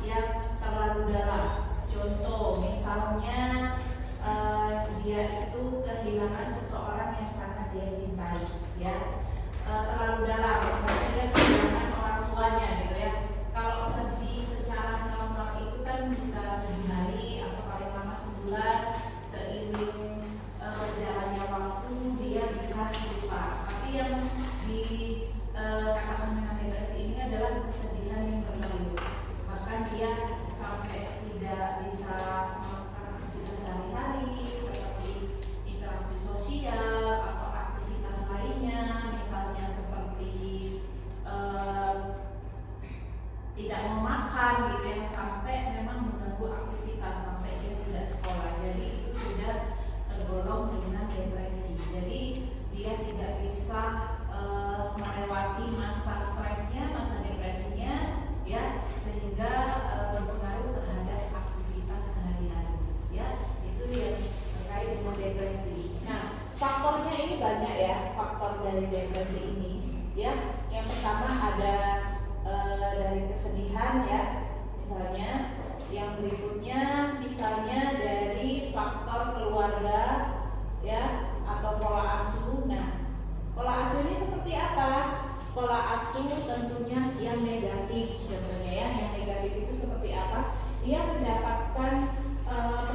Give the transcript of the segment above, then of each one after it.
yang terlalu dalam. Contoh misalnya dia itu kehilangan seseorang yang sangat dia cintai, ya. Terlalu dalam, misalnya dia kehilangan orang tuanya gitu ya. Kalau sedih secara normal itu kan bisa 7 hari atau paling lama sebulan. Seiring berjalannya waktu dia bisa lupa. Tapi yang dikatakan dengan depresi ini adalah kesedihan yang berlebihan. Bahkan dia sampai tidak bisa melakukan aktivitas sehari-hari seperti interaksi sosial atau aktivitas lainnya, misalnya seperti tidak mau makan gitu ya, sampai memang mengganggu aktivitas sampai dia tidak sekolah. Jadi itu sudah tergolong dengan depresi. Jadi dia tidak bisa melewati masa stresnya, masa depresinya, ya, sehingga berpengaruh terhadap aktivitas sehari-hari, ya. Itu yang terkait dengan depresi. Nah, faktornya ini banyak ya, faktor dari depresi ini, ya. Yang pertama ada dari kesedihan, ya, misalnya. Yang berikutnya misalnya dari faktor keluarga, ya, atau pola asuh. Nah, pola asuh ini seperti apa? Pola asuh tentunya yang negatif, contohnya ya. Yang negatif itu seperti apa? Dia mendapatkan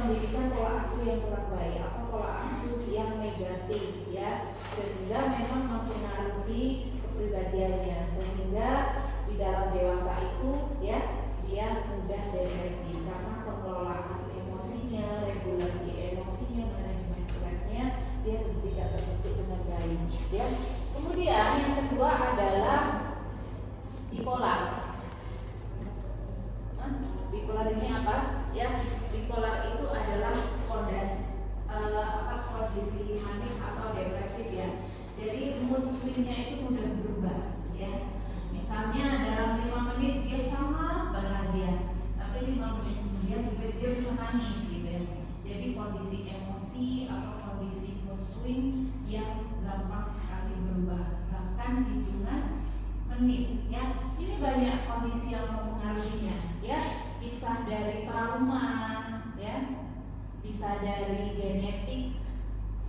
pendidikan pola asuh yang kurang baik atau pola asuh yang negatif, ya, sehingga memang mempengaruhi kepribadiannya, sehingga di dalam dewasa itu, ya, dia mudah depresi karena pengelolaan emosinya, regulasi emosinya, manajemen stresnya dia tidak terbentuk dengan baik, ya. Kemudian yang kedua adalah bipolar. Bipolar ini apa? Ya, bipolar itu adalah kondisi manik atau depresif, ya. Jadi mood swingnya itu mudah berubah, ya. Misalnya dalam 5 menit dia sangat bahagia, tapi 5 menit kemudian dia bisa nangis gitu ya. Jadi kondisi emosi atau kondisi mood swing yang gampang sekali berubah, bahkan hitungan menit, ya. Ini banyak kondisi yang mempengaruhinya, ya. Bisa dari trauma, ya, bisa dari genetik,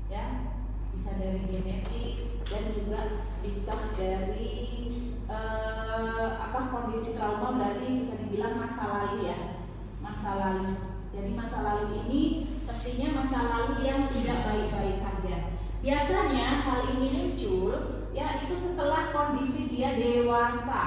ya, bisa dari genetik, dan juga bisa dari kondisi trauma. Berarti bisa dibilang masa lalu, ya, masa lalu. Jadi masa lalu ini pastinya masa lalu yang tidak baik-baik saja. Biasanya hal ini muncul, ya, itu setelah kondisi dia dewasa,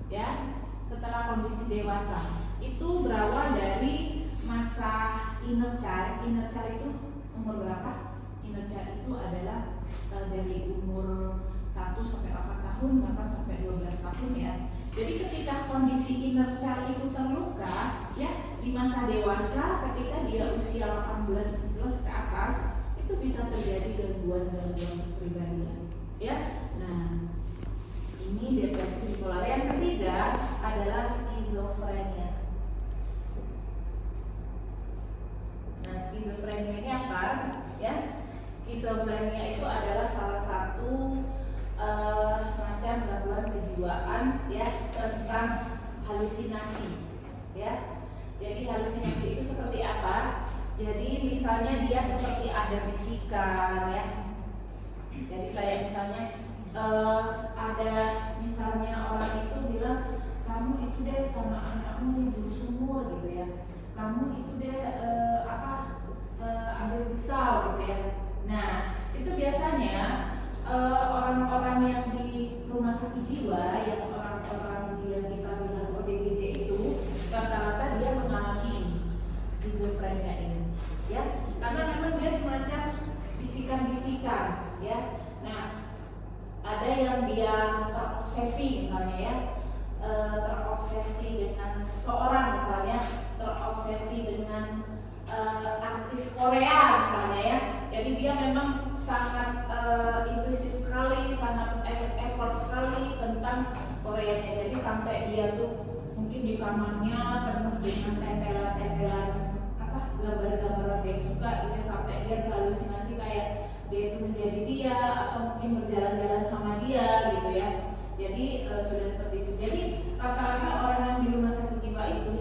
ya, setelah kondisi dewasa. Itu berawal dari masa inner child. Inner child itu umur berapa? Inner child itu adalah dari umur 1 sampai 8 tahun, bahkan sampai 12 tahun, ya. Jadi ketika kondisi inner child itu terluka, ya, di masa dewasa ketika dia usia 18 plus ke atas, itu bisa terjadi gangguan-gangguan kepribadian, ya. Nah, ini depresi bipolar. Yang ketiga adalah skizofrenia. Nah, skizofrenia ini apa? Ya, skizofrenia itu adalah salah satu macam gangguan kejiwaan, ya, tentang halusinasi, ya. Jadi halusinasi itu seperti apa? Jadi misalnya dia seperti ada bisikan, ya. Jadi kayak misalnya ada misalnya orang itu bilang, kamu itu deh sama anakmu bersumur gitu ya, kamu itu deh ambil pisau gitu ya. Nah, itu biasanya orang-orang yang di rumah sakit jiwa, yang orang-orang dia kita bilang ODGJ itu rata-rata dia mengalami skizofrenia ini, ya, karena memang dia semacam bisikan-bisikan, ya. Nah, ada yang dia terobsesi misalnya, ya, terobsesi dengan seseorang misalnya, terobsesi dengan artis Korea misalnya, ya. Jadi dia memang sangat intuitif sekali, sangat effort sekali tentang Koreanya. Jadi sampai dia tuh mungkin di kamarnya penuh dengan tempelan-tempelan gambar-gambar dia suka, gitu, sampai dia berhalusinasi kayak dia itu menjadi dia atau mungkin berjalan-jalan sama dia gitu, ya. Jadi sudah seperti itu. Jadi rata-rata orang yang di rumah sakit jiwa itu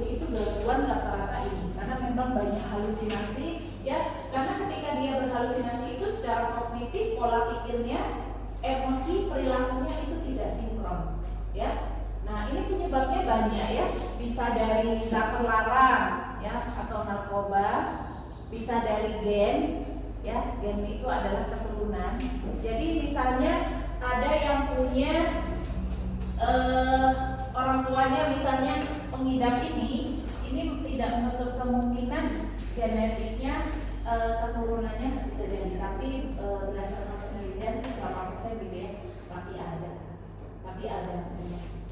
positif, pola pikirnya, emosi, perilakunya itu tidak sinkron, ya. Nah, ini penyebabnya banyak ya, bisa dari zat terlarang ya atau narkoba, bisa dari gen ya, gen itu adalah keturunan. Jadi misalnya ada yang punya orang tuanya misalnya pengidap ini tidak menutup kemungkinan genetiknya keturunannya bisa jadi, tapi berdasarkan penelitian sih berapa persen gitu ya, tapi ada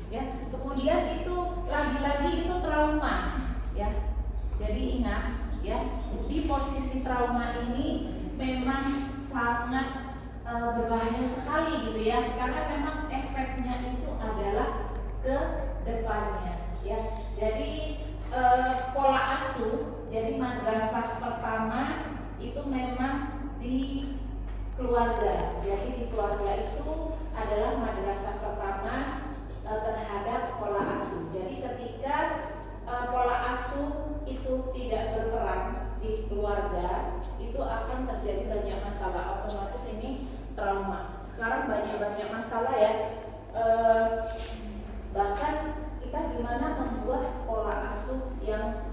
ya. Kemudian itu lagi-lagi itu trauma ya, jadi ingat ya, di posisi trauma ini memang sangat berbahaya sekali gitu ya, karena memang efeknya itu adalah ke depannya ya. Jadi pola asuh, jadi madrasah pertama itu memang di keluarga. Jadi di keluarga itu adalah madrasah pertama terhadap pola asuh. Jadi ketika pola asuh itu tidak berperan di keluarga, itu akan terjadi banyak masalah, otomatis ini trauma. Sekarang banyak masalah ya, bahkan kita gimana membuat pola asuh yang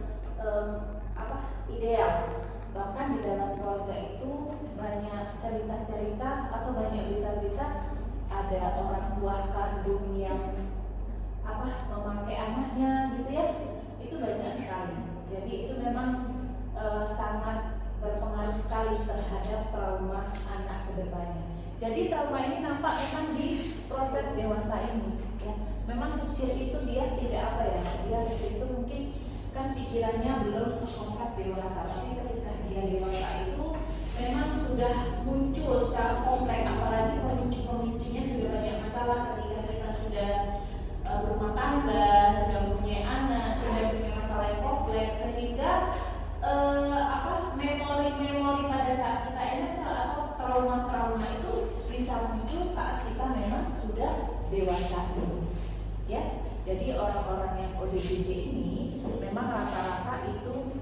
ideal. Bahkan di dalam keluarga itu banyak cerita-cerita atau banyak berita-berita ada orang tua kandung yang memakai anaknya gitu ya, itu banyak sekali. Jadi itu memang sangat berpengaruh sekali terhadap trauma anak ke depannya. Jadi trauma ini nampak memang di proses dewasa ini ya. Memang kecil itu dia tidak dia kecil itu mungkin kan pikirannya belum sekompleks dewasa, tapi ketika dia dewasa itu memang sudah muncul secara kompleks, apalagi pemicu-pemicunya sudah banyak masalah ketika kita sudah berumah tangga, sudah punya anak, sudah punya masalah yang kompleks, sehingga memori-memori pada saat kita kecil atau trauma-trauma itu bisa muncul saat kita memang sudah dewasa ya. Jadi orang-orang yang ODGJ ini memang rata-rata itu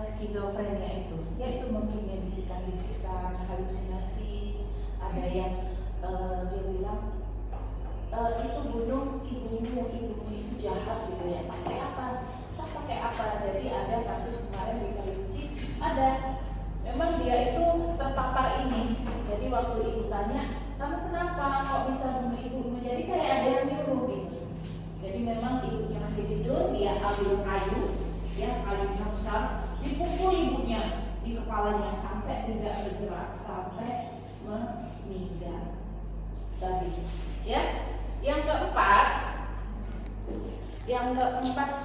skizofrenia itu, yaitu mungkin ya bisikan-bisikan, halusinasi. Ada yang dia bilang itu bunuh ibumu itu jahat gitu ya. Pakai apa? Tak pakai apa? Jadi ada kasus kemarin di Kerinci, ada memang dia itu terpapar ini. Jadi waktu ibu tanya, kamu kenapa kok bisa bunuh ibumu? Jadi kayak ada yang nyuruh gitu. Jadi memang ibunya masih tidur, dia ambil kayu, ya kayunya besar, dipukul ibunya di kepalanya sampai tidak bergerak, sampai meninggal. Tadi, ya. Yang keempat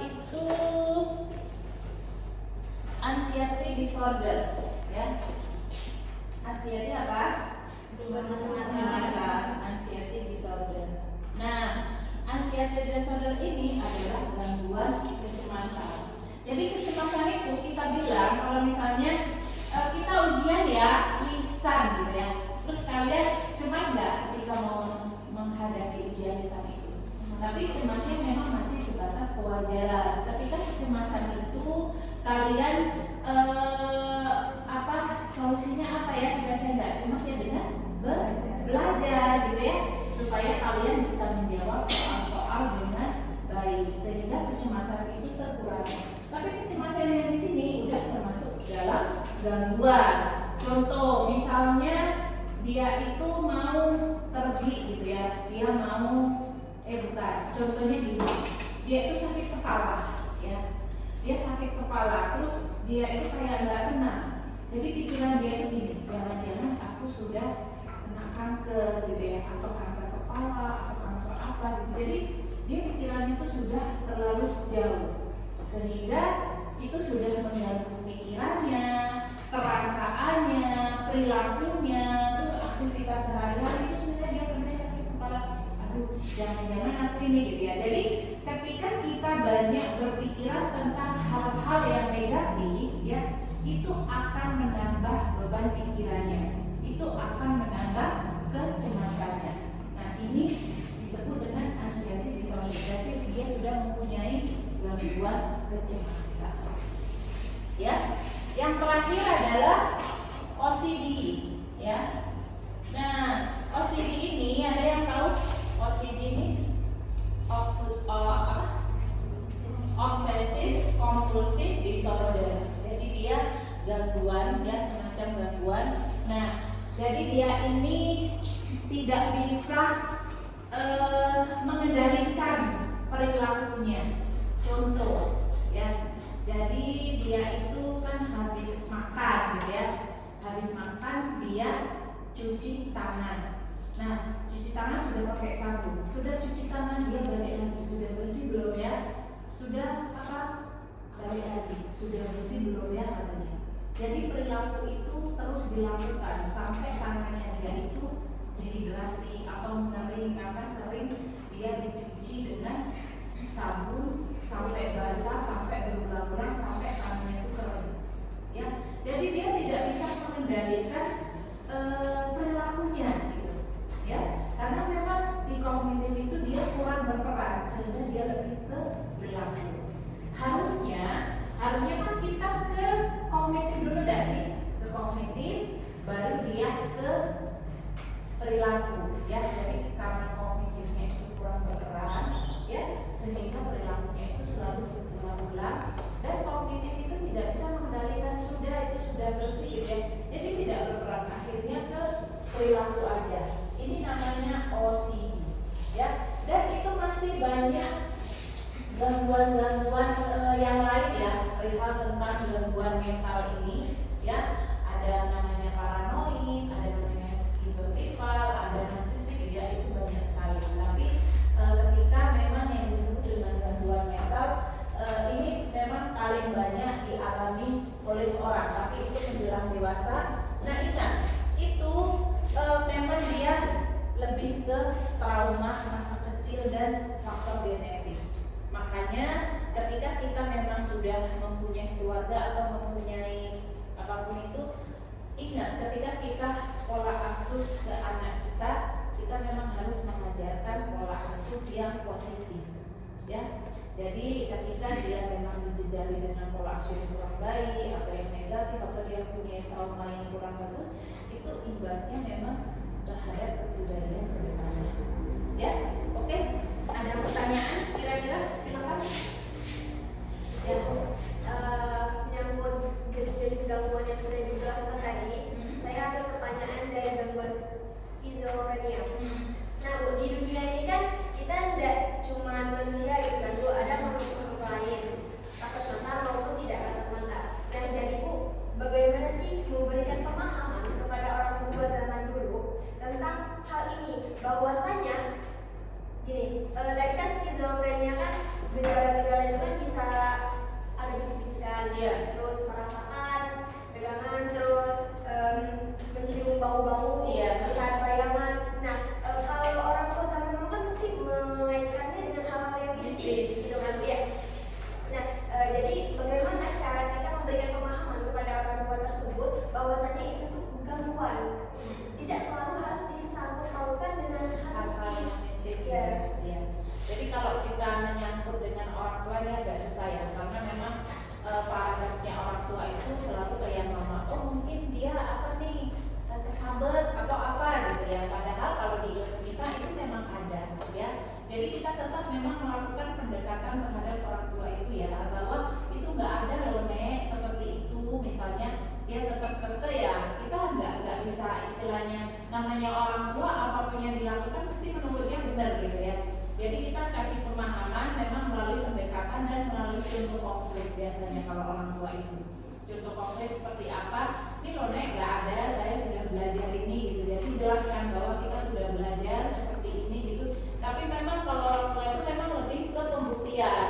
itu anxiety disorder, ya. Anxiety apa? Cemas. Anxiety disorder. Nah, anxiety disorder ini adalah gangguan kecemasan. Jadi kecemasan itu kita bilang kalau misalnya kita ujian ya, lisan gitu ya. Terus kalian cemas nggak ketika mau menghadapi ujian lisan itu? Tapi cemasnya memang masih sebatas kewajaran. Ketika kecemasan itu kalian solusinya apa ya, supaya saya nggak cemas ya, dengan belajar gitu ya, supaya kalian bisa menjawab soal-soal dengan baik sehingga kecemasan itu terkurangi. Tapi kecemasan yang di sini udah termasuk dalam gangguan. Contoh misalnya dia itu mau pergi gitu ya, dia mau contohnya gini, dia itu sakit kepala ya, dia sakit kepala, terus dia itu kayak nggak tenang. Jadi pikiran dia itu gini, jangan-jangan aku sudah kena kanker gitu ya, atau kanker kepala, atau kanker apa gitu. Jadi dia pikirannya itu sudah terlalu jauh, sehingga itu sudah mengganggu pikirannya, perasaannya, perilakunya, terus aktivitas sehari-hari itu sebenarnya dia kerja sakit kepala. Aduh, jangan-jangan aku ini gitu ya. Jadi ketika kita banyak berpikiran tentang hal-hal yang negatif ya, itu akan menambah beban pikirannya, itu akan menambah kecemasannya. Nah, ini disebut dengan anxiety disorder. Jadi dia sudah mempunyai gangguan kecemasan. Ya, yang terakhir adalah OCD. ya. Nah, OCD ini ada yang tahu OCD ini? Obsessive compulsive disorder. Jadi dia gangguan, ya semacam gangguan. Nah, jadi dia ini tidak bisa mengendalikan perilakunya. Contoh, ya. Jadi dia itu kan habis makan, gitu ya. Habis makan dia cuci tangan. Nah, cuci tangan sudah pakai sabun, sudah cuci tangan dia balik lagi, sudah bersih belum ya? Sudah apa? Balik lagi, sudah bersih belum ya katanya. Jadi perilaku itu terus dilakukan sampai tangannya dia itu dehidrasi atau mengering karena sering dia dicuci dengan sabun sampai basah, sampai berulang-ulang sampai tangannya itu kering. Ya, jadi dia tidak bisa mengendalikan perilakunya gitu, ya, karena memang di kognitif itu dia kurang berperan sehingga dia lebih ke perilaku. Harusnya kan kita ke kognitif dulu dah sih, ke kognitif baru dia ke perilaku, ya. Jadi karena kognitifnya itu kurang berperan, ya, sehingga perilakunya itu selalu berulang-ulang dan kognitif itu tidak bisa mengendalikan sudah bersih gitu ya. Jadi tidak berperan, akhirnya ke perilaku aja. Ini namanya OCD, ya. Dan itu masih banyak gangguan-gangguan yang lain ya, perihal tentang gangguan mental ini, ya. Ada namanya paranoid, ada namanya skizofrenial, ada narsistik, ya, itu banyak sekali. Tapi ketika memang yang disebut dengan gangguan mental ini memang paling banyak dialami oleh orang, tapi itu menjelang dewasa. Nah, ingat, itu memang dia lebih ke trauma masa kecil dan faktor genetik. Makanya ketika kita memang sudah mempunyai keluarga atau mempunyai apapun itu, ingat ketika kita pola asuh ke anak kita, kita memang harus mengajarkan pola asuh yang positif, ya. Jadi ketika dia memang dijejali dengan pola asuh yang kurang baik atau yang negatif atau dia punya trauma yang kurang bagus, itu imbasnya memang terhadap kepribadian kedepannya, ya. Oke, ada pertanyaan kira-kira? Silakan. Ya, menyambut jenis-jenis gangguan yang sudah dijelaskan tadi, saya ada pertanyaan dari gangguan skizofrenia. Nah, Bu, di dunia ini kan kita tidak cuma manusia gitu kan, Bu, ada makhluk lain, kasat mata maupun tidak kasat mata. Nah, jadi Bu, bagaimana sih memberikan pemahaman kepada orang tua zaman dulu tentang hal ini, bahwasanya gini, tadi kan skizofrenia kan gejala-gejala itu kan bisa ada bisik-bisikan, yeah. Terus merasakan pegangan, terus mencium bau-bau, yeah. Melihat bayangan. Nah, kalau orang tua zaman dulu kan mesti mengaitkannya dengan hal-hal yang mistis, gitu kan, ya. Nah, jadi bagaimana cara kita memberikan pemahaman kepada orang tua tersebut bahwasanya itu tuh gangguan, tidak selalu harus disangkut pautkan dengan hal mistis. Ya. Jadi kalau kita menyangkut dengan orang tua ini agak susah ya, karena memang paradigmnya orang tua itu selalu kayak mama, oh mungkin dia apa nih kesabet atau apa gitu ya. Padahal kalau di ilmu kita itu memang ada, ya. Jadi kita tetap memang melakukan pendekatan terhadap orang tua itu ya, bahwa itu nggak ada loh Nek seperti itu. Misalnya dia tetap keke ya, kita nggak bisa istilahnya, namanya orang tua apapun yang dilakukan pasti menurutnya benar gitu ya. Jadi kita kasih pemahaman memang melalui pendekatan dan melalui contoh konkret biasanya kalau orang tua itu. Contoh konkret seperti apa? Ini loh Nek nggak ada, saya sudah belajar ini gitu. Jadi jelaskan bahwa kita sudah belajar seperti ini gitu. Tapi memang kalau orang tua itu memang lebih ke pembuktian.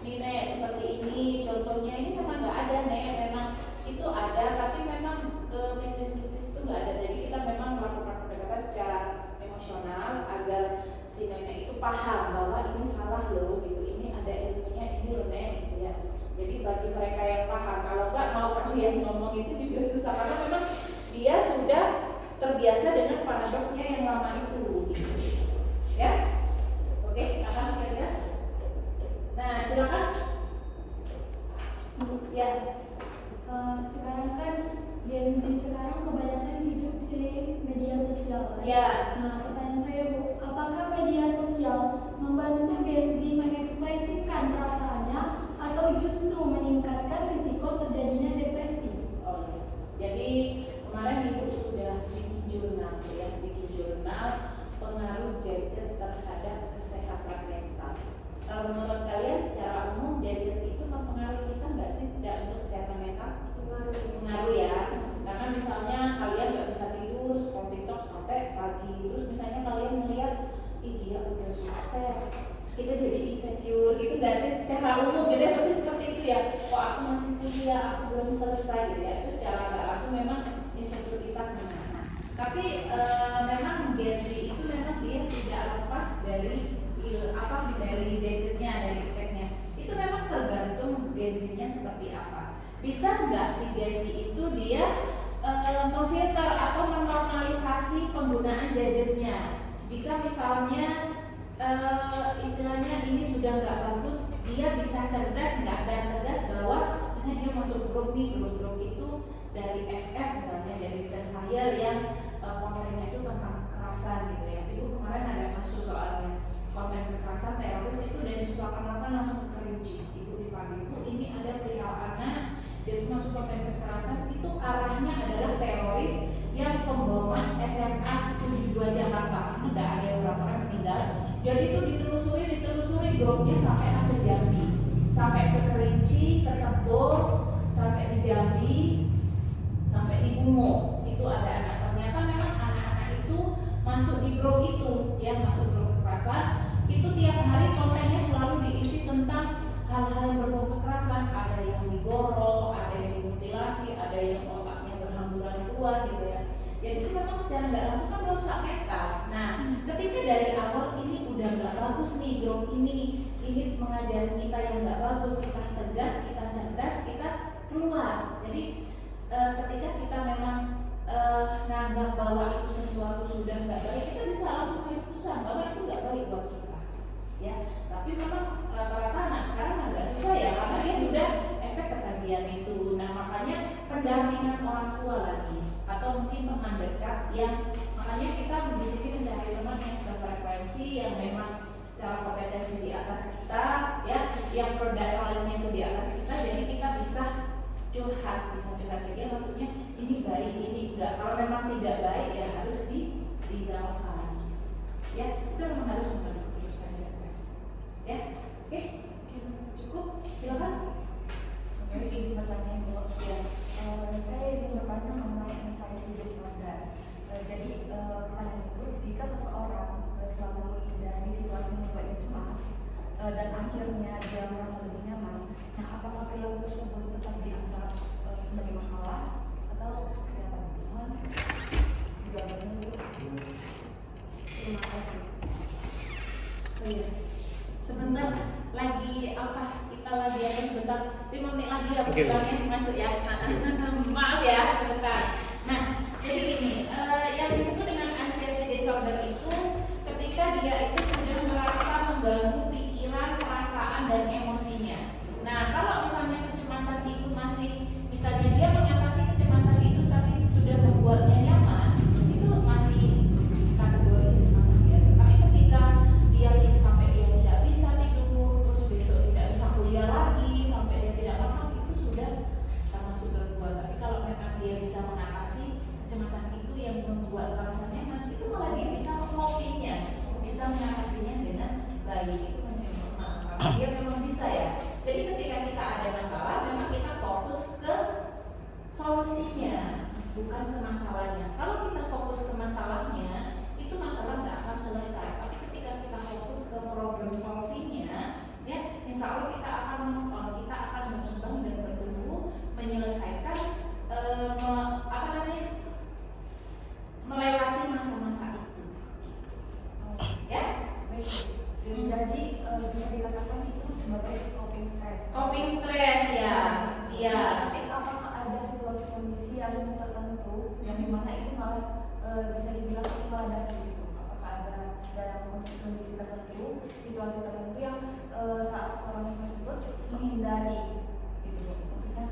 Nih Nek seperti ini, contohnya ini memang nggak ada Nek, memang itu ada, tapi memang ke bisnis-bisnis itu nggak ada. Jadi kita memang melakukan pendekatan secara emosional agar si nenek itu paham bahwa ini salah loh gitu, ini ada ilmunya ini loh Nek gitu ya. Jadi bagi mereka yang paham, kalau nggak mau kalian ngomong itu juga susah, karena memang dia sudah terbiasa dengan paradigmnya yang lama itu gitu. Ya, dia, kok aku masih kuliah, aku belum selesai gitu ya. Itu secara nggak langsung memang insecure kita kena. Tapi memang Gen Z itu memang dia tidak lepas dari dari gadgetnya, dari iPad-nya. Itu memang tergantung Gen Z-nya seperti apa. Bisa nggak si Gen Z itu dia memfilter atau menormalisasi penggunaan gadgetnya? Jika misalnya istilahnya ini sudah nggak bagus, dia bisa cerdas nggak dan tegas bahwa misalnya dia masuk grup grup itu dari FF misalnya, dari Free Fire yang kontennya itu tentang kekerasan gitu ya. Itu kemarin ada kasus soalnya konten kekerasan teroris itu dari siswa kanan langsung ke Kerinci. Ibu dipanggil, Bu, ini ada perihal anak, dia itu masuk konten kekerasan, itu arahnya adalah teroris yang pembawa SMA 72 Jakarta. Ada beberapa orang meninggal. Jadi itu ditelusuri grupnya sampai ke Jambi, sampai ke Kerinci, ke Tebo, sampai di Jambi, sampai di Gumo. Itu ada anak. Ternyata memang anak-anak itu masuk di grup itu, ya masuk grup kekerasan. Itu tiap hari kontennya selalu diisi tentang hal-hal yang berbau kekerasan. Ada yang digorol, ada yang dimutilasi, ada yang otaknya berhamburan keluar gitu ya. Jadi itu memang secara nggak langsung kan merusak mental. Nah, ketika dari awal ini udah nggak bagus nih grup ini mengajari kita yang nggak bagus, kita tegas, kita cerdas, kita keluar. Jadi ketika kita memang menganggap bahwa itu sesuatu sudah nggak baik, kita bisa langsung ambil keputusan bahwa itu nggak baik buat kita. Ya, tapi memang rata-rata anak sekarang agak susah ya, karena dia sudah efek ketagihan itu. Nah, makanya pendampingan orang tua lagi, atau mungkin teman dekat yang makanya kita di sini mencari teman yang sefrekuensi, yang memang secara kompetensi di atas kita, ya, yang product knowledge-nya itu di atas kita, jadi kita bisa curhat dia maksudnya ini baik, ini enggak. Kalau memang tidak baik ya harus ditinggalkan. Ya, itu memang harus mengambil keputusan cerdas. Ya, oke, cukup, silakan. Saya izin bertanya Bu. Ya, saya izin bertanya mengenai anxiety disorder. Jadi pertanyaan itu, jika seseorang selalu menghindari situasi yang membuatnya cemas dan akhirnya dia merasa lebih nyaman, nah apakah perilaku tersebut tetap dianggap sebagai masalah atau seperti apa? Mohon jawabannya dulu. Terima kasih. Oh iya. Sebentar lagi apa? Kita lagi ada sebentar 5 menit lagi ya pertanyaannya masuk ya. Maaf ya sebentar. Nah, jadi gini, yang disebut dengan anxiety disorder itu ketika dia itu sudah merasa mengganggu pikiran, perasaan dan emosinya. Nah, kalau misalnya kecemasan itu masih, misalnya dia mengatasi kecemasan itu tapi sudah membuatnya nyaman, itu masih kategori kecemasan biasa. Tapi ketika dia sampai dia tidak bisa tidur, terus besok tidak bisa kuliah lagi, sampai dia tidak makan, itu sudah termasuk gangguan. Tapi kalau memang dia bisa mengatasi kecemasan itu yang membuat perasaan nyaman, itu malah dia bisa mengobatinya, bisa mengatasinya dengan baik. Itu masih normal. Kalau dia memang bisa ya. Jadi ketika kita ada masalah, memang kita fokus ke solusinya, bukan ke masalahnya. Kalau kita fokus ke masalahnya, itu masalah nggak akan selesai. Tapi ketika kita fokus ke problem solvingnya, ya, insya Allah kita akan mengembang dan bertumbuh, menyelesaikan melewati masa-masa itu. Ya, baik. Jadi bisa dikatakan itu sebagai coping stress. Coping stress ya, iya. Tapi apakah ada situasi kondisi yang tertentu yang dimana itu malah bisa dibilang itu meladani gitu? Apakah ada dalam kondisi tertentu, situasi tertentu yang saat seseorang tersebut menghindari gitu? Maksudnya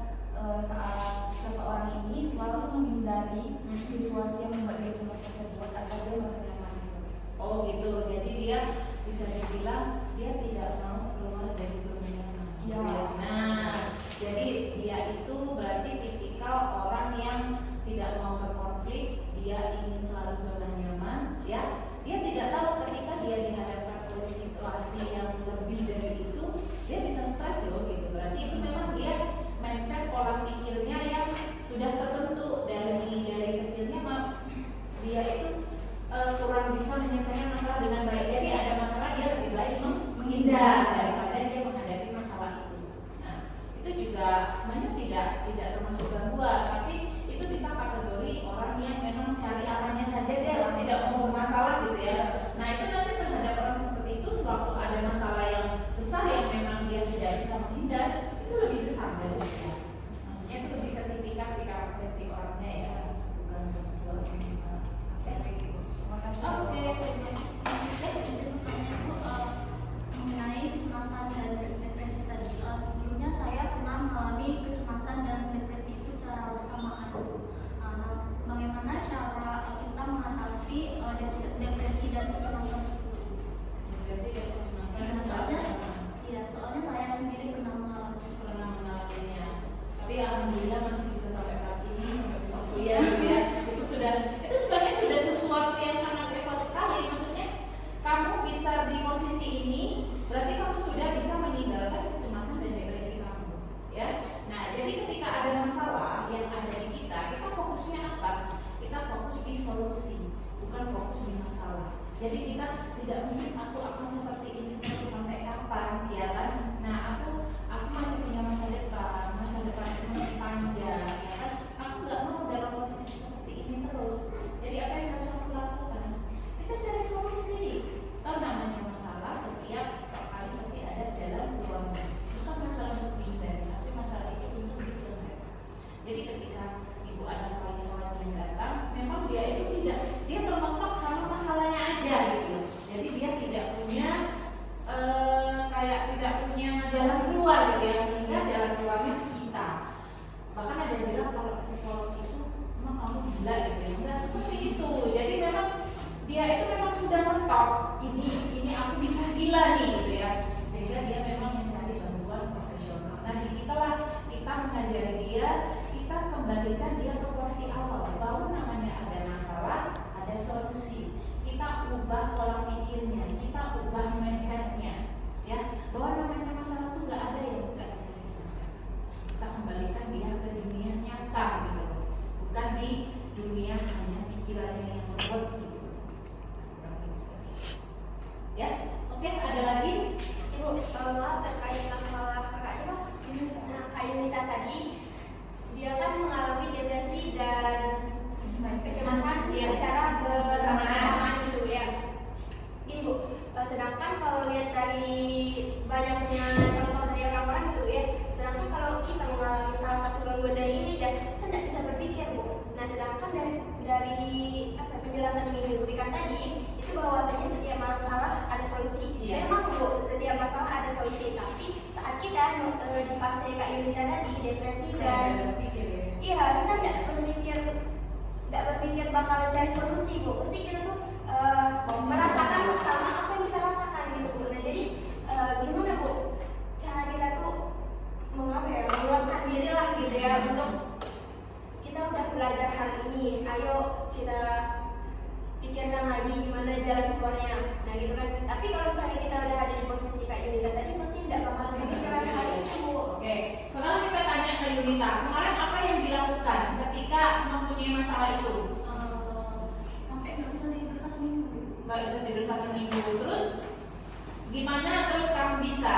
saat seseorang ini selalu menghindari situasi yang membuat dia cemas tersebut agar dia merasa nyaman gitu. Oh gitu, jadi dia bisa dibilang dia tidak mau keluar dari zona nyaman. Ya. Nah, jadi dia itu berarti tipikal orang yang tidak mau berkonflik, dia ingin selalu zona nyaman, ya. Dia tidak tahu ketika dia dihadapkan oleh situasi yang lebih dari itu, dia tidak bisa menghindar itu lebih besar dari dia. Maksudnya itu lebih ke tipifikasi karakteristik orangnya ya, bukan kebetulan gitu. Oke, terima kasih. Saya izin bertanya Bu, mengenai kecemasan dan depresi tadi. Sebelumnya saya pernah mengalami kecemasan dan depresi itu secara bersamaan. Nah, bagaimana cara kita mengatasi depresi dan kecemasan tersebut? Depresi dan kecemasan Soalnya saya sendiri pernah mengalaminya. Tapi alhamdulillah masih bisa sampai saat ini, sampai bisa kuliah gitu ya. Itu sebenarnya sudah sesuatu yang sangat hebat sekali. Maksudnya kamu bisa di posisi ini, berarti kamu sudah bisa meninggalkan kecemasan dan depresi kamu, ya. Nah, jadi ketika ada masalah yang ada di kita fokusnya apa? Kita fokus di solusi, bukan fokus di masalah. Jadi kita tidak mungkin aku akan seperti ini terus sampai kapan, ya kan? Nah, aku masih punya masa depan itu masih panjang, ya kan? Aku nggak mau dalam posisi seperti ini terus. Jadi apa yang harus aku lakukan? Kita cari solusi. Tahu namanya masalah setiap kali pasti ada dalam ruangnya. Bukan masalah untuk dihindari, tapi masalah itu untuk diselesaikan. Jadi ketika ibu ada kawan-kawan yang datang, memang dia itu dia termentok sama masalahnya aja gitu. Jadi dia tidak punya tidak punya jalan keluar gitu ya, sehingga jalan keluarnya kita. Bahkan ada yang bilang kalau psikolog itu emang kamu gila gitu ya. Enggak seperti itu. Jadi memang dia itu memang sudah mentok. Ini aku bisa gila nih gitu ya. Sehingga dia memang mencari bantuan profesional. Nah, di kita mengajari dia, kita kembalikan dia ke porsi awal bahwa namanya ada masalah, ada solusi. Kita ubah pola pikirnya, kita ubah mindsetnya, ya, bahwa namanya masalah itu nggak ada yang nggak bisa diselesaikan. Kita kembalikan dia ke dunia nyata gitu, bukan di dunia hanya pikirannya yang membuat gitu. Ya, oke, ada lagi? Ibu, maaf terkait masalah kakak siapa? Kak Yunita tadi, dia kan mengalami depresi dan kecemasan secara bersamaan gitu ya. Gini Bu, sedangkan kalau lihat dari banyaknya contoh dari orang-orang gitu ya, sedangkan kalau kita mengalami salah satu gangguan dari ini ya, kita tidak bisa berpikir Bu. Nah, sedangkan dari penjelasan yang diberikan tadi itu bahwasanya setiap masalah ada solusi. Memang Bu, setiap masalah ada solusi, tapi saat kita di fase Kak Yunita tadi depresi dan iya, kita tidak berpikir bakalan cari solusi Bu. Pasti kita tuh merasakan sama apa yang kita rasakan gitu Bu. Nah, jadi gimana Bu cara kita tuh menguatkan diri lah gitu ya, untuk kita udah belajar hal ini, ayo kita pikirkan lagi gimana jalan keluarnya. Nah gitu kan. Tapi kalau misalnya kita udah ada di posisi Kak Yunita tadi, pasti tidak bakal kepikiran hal itu Bu. Oke, sekarang kita tanya ke Yunita, kemarin apa yang dilakukan ketika mempunyai masalah itu? Sampai nggak bisa tidur 1 minggu. Nggak bisa tidur 1 minggu, terus gimana terus kamu bisa?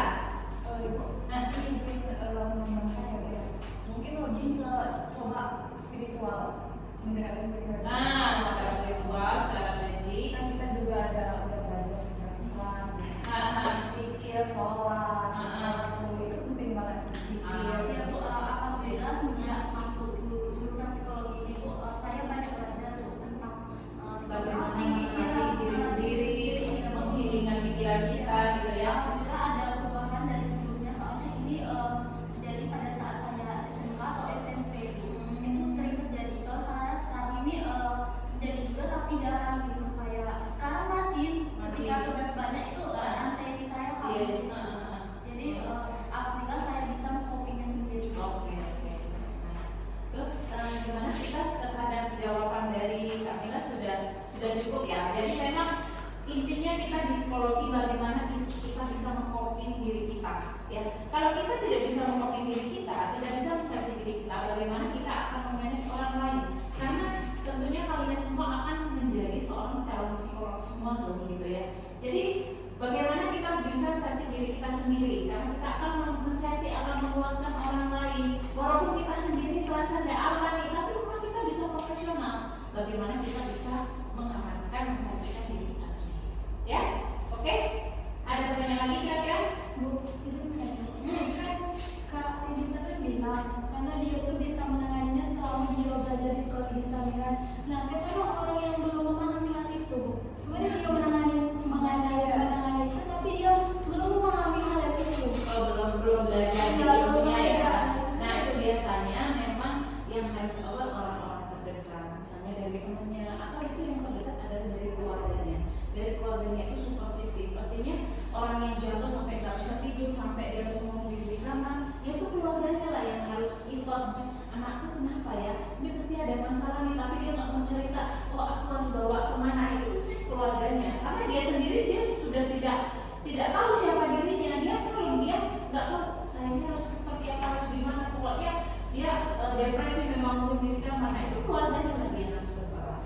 Ibu, nanti izin menambahkan ya, mungkin lebih ke coba spiritual, mendekatkan diri. Nah, secara spiritual, secara magic. Kan kita juga udah belajar sejarah Islam, zikir, sholat, itu penting banget sih zikir. Ya Bu, alhamdulillah semenjak masuk jurusan psikologi ini Bu, saya banyak belajar Bu tentang Bagaimana mengenali diri sendiri, menghilangkan pikiran kita gitu ya. Alhamdulillah ada perubahan dari sebelumnya, soalnya ini terjadi pada saat saya SMK atau SMP itu sering terjadi. Kalau saya sekarang ini terjadi juga tapi jarang gitu, kayak sekarang masih ketika tugas banyak itu anxiety saya Iya. jadi alhamdulillah saya bisa mengcopingnya sendiri. Oke. Terus gimana kita terhadap jawaban dari Kamila sudah cukup ya. Jadi memang intinya kita di psikologi bagaimana kita bisa mengcoping diri kita. Ya, kalau kita tidak bisa mengcoping diri kita, tidak bisa mengerti diri kita, bagaimana kita akan memanage orang lain? Karena tentunya kalian semua akan menjadi seorang calon psikolog semua dong gitu ya. Jadi bagaimana kita bisa mengerti diri kita sendiri? Karena kita akan mengerti, akan menguatkan orang lain. Walaupun kita sendiri merasa tidak aman nih, tapi rumah kita bisa profesional. Bagaimana kita bisa mengamankan, menceritakan diri kita sendiri? Ya, oke? Ada pertanyaan lagi kira-kira? Bu, izin misalnya. Nah, memang orang yang belum memahami hal itu, kemudian dia menangani itu, tapi dia belum memahami hal itu. Oh, belum belajar Iya, ilmunya ya. belajar. Nah itu biasanya memang yang harus awal orang-orang terdekat, misalnya dari temannya, atau itu yang terdekat adalah dari keluarganya. Dari keluarganya itu support system. Pastinya orang yang jatuh sampai nggak bisa tidur, sampai dia ngomong di kamar, ya itu keluarganya lah yang harus effort. Anakku kenapa ya? Ini pasti ada masalah nih, tapi dia nggak mau cerita. Oh aku harus bawa kemana, itu keluarganya. Karena dia sendiri dia sudah tidak tahu siapa dirinya. Dia kalau dia nggak tahu saya ini harus seperti apa, harus gimana, pokoknya dia depresi memang bunuh diri mana, itu keluarganya lagi yang harus berperan.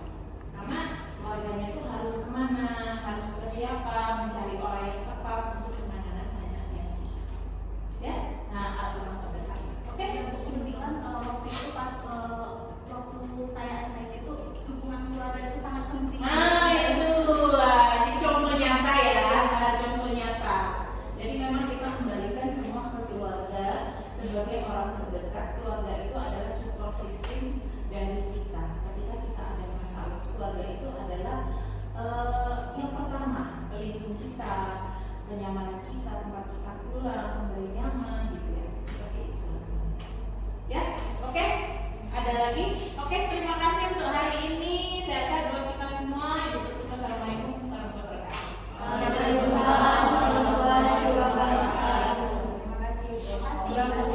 Karena keluarganya itu harus kemana, harus ke siapa, mencari orang yang tepat untuk penanganan anaknya. Ya, nah orang terdekat. Oke, Kebetulan waktu itu pas waktu saya anxiety itu dukungan keluarga itu sangat penting. nah itu ini contoh nyata ya, contoh nyata. Jadi memang kita kembalikan semua ke keluarga sebagai orang terdekat. Keluarga itu adalah support system dari kita. Ketika kita ada masalah, keluarga itu adalah yang pertama, pelindung kita, kenyamanan kita, tempat kita pulang, kembali nyaman gitu ya. Seperti itu. Ya, oke? Ada lagi? Oke, terima kasih.